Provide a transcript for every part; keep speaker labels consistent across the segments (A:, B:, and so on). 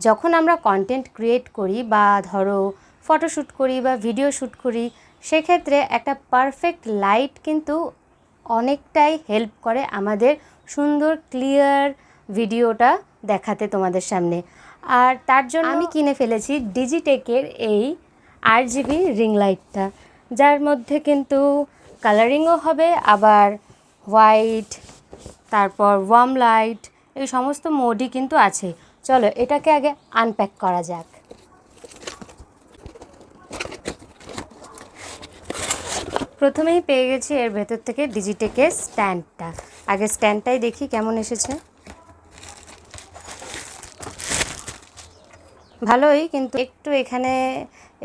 A: যখন আমরা content create করি বা ধরো ফটোশ্যুট করি বা ভিডিও শ্যুট করি, সেক্ষেত্রে একটা পারফেক্ট লাইট কিন্তু অনেকটাই হেল্প করে আমাদের সুন্দর ক্লিয়ার ভিডিওটা দেখাতে তোমাদের সামনে। আর তার জন্য আমি কিনে ফেলেছি ডিজিটেকের এই RGB রিং লাইটটা, যার মধ্যে কিন্তু কালারিংও হবে, আবার হোয়াইট, তারপর ওয়ার্ম লাইট, এই সমস্ত মোডই কিন্তু আছে। চলো এটাকে আগে আনপ্যাক করা যাক। প্রথমেই পেয়ে গেছি এর ভেতর থেকে ডিজিটেকের স্ট্যান্ডটা। আগে স্ট্যান্ডটাই দেখি কেমন এসেছে। ভালোই, কিন্তু একটু এখানে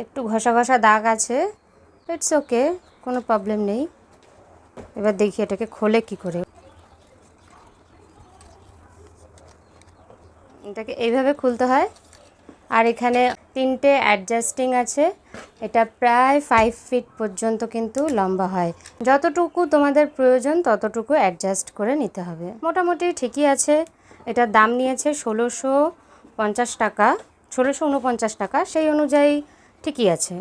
A: একটু ঘষা ঘষা দাগ আছে। ইটস ওকে, কোনো প্রবলেম নেই। এবার দেখি এটাকে খোলে কি করে। এটাকে এইভাবে খুলতে হয়। আর এখানে 3টে অ্যাডজাস্টিং আছে। এটা প্রায় 5 ফিট পর্যন্ত কিন্তু লম্বা হয়। যতটুকু তোমাদের প্রয়োজন ততটুকু অ্যাডজাস্ট করে নিতে হবে। মোটামুটি ঠিকই আছে। এটার দাম নিয়েছে 1650 টাকা, 1649 টাকা। সেই অনুযায়ী ঠিকই আছে।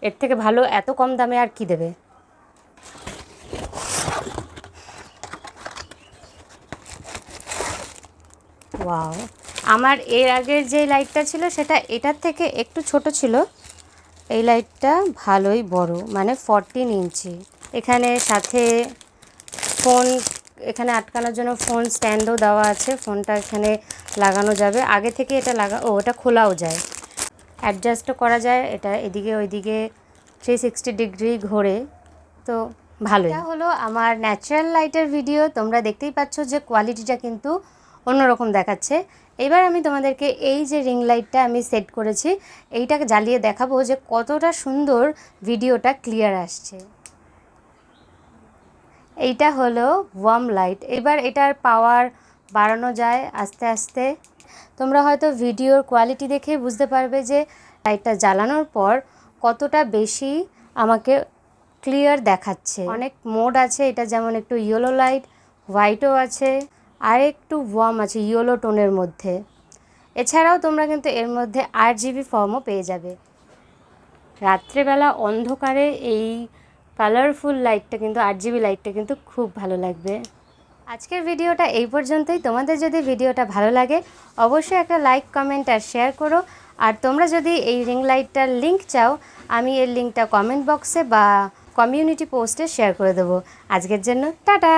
A: এর থেকে ভালো এত কম দামে আর কি দেবে। ওয়াও, আমার এর আগের যে লাইটটা ছিল সেটা এটার থেকে একটু ছোট ছিল। এই লাইটটা ভালোই বড়, মানে 14 ইঞ্চি। এখানে সাথে ফোন, এখানে আটকানোর জন্য ফোন স্ট্যান্ডও দেওয়া আছে। ফোনটা এখানে লাগানো যাবে। আগে থেকে এটা ওটা খোলাও যায়, অ্যাডজাস্টও করা যায়। এটা এদিকে ওইদিকে 360 ডিগ্রি ঘোরে, তো ভালোই। এটা হলো আমার ন্যাচারাল লাইটের ভিডিও। তোমরা দেখতেই পাচ্ছ যে কোয়ালিটিটা কিন্তু অন্যরকম দেখাচ্ছে। এবার আমি তোমাদেরকে এই যে রিং লাইটটা আমি সেট করেছি, এইটাকে জ্বালিয়ে দেখাবো যে কতটা সুন্দর ভিডিওটা ক্লিয়ার আসছে। এইটা হলো ওয়ার্ম লাইট। এবার এটার পাওয়ার বাড়ানো যায় আস্তে আস্তে। তোমরা হয়তো ভিডিওর কোয়ালিটি দেখে বুঝতে পারবে যে লাইটটা জ্বালানোর পর কতটা বেশি আমাকে ক্লিয়ার দেখাচ্ছে। অনেক মোড আছে এটা, যেমন একটু ইয়েলো লাইট, হোয়াইটও আছে, আর একটু ওয়ার্ম আছে ইয়েলো টোনের মধ্যে। এছাড়াও তোমরা কিন্তু এর মধ্যে RGB ফর্মও পেয়ে যাবে। রাত্রেবেলা অন্ধকারে এই কালারফুল লাইটটা কিন্তু, RGB লাইটটা কিন্তু খুব ভালো লাগবে। আজকের ভিডিওটা এই পর্যন্তই। তোমাদের যদি ভিডিওটা ভালো লাগে অবশ্যই একটা লাইক, কমেন্ট আর শেয়ার করো। আর তোমরা যদি এই রিং লাইটটার লিঙ্ক চাও, আমি এর লিঙ্কটা কমেন্ট বক্সে বা কমিউনিটি পোস্টে শেয়ার করে দেবো। আজকের জন্য টাটা।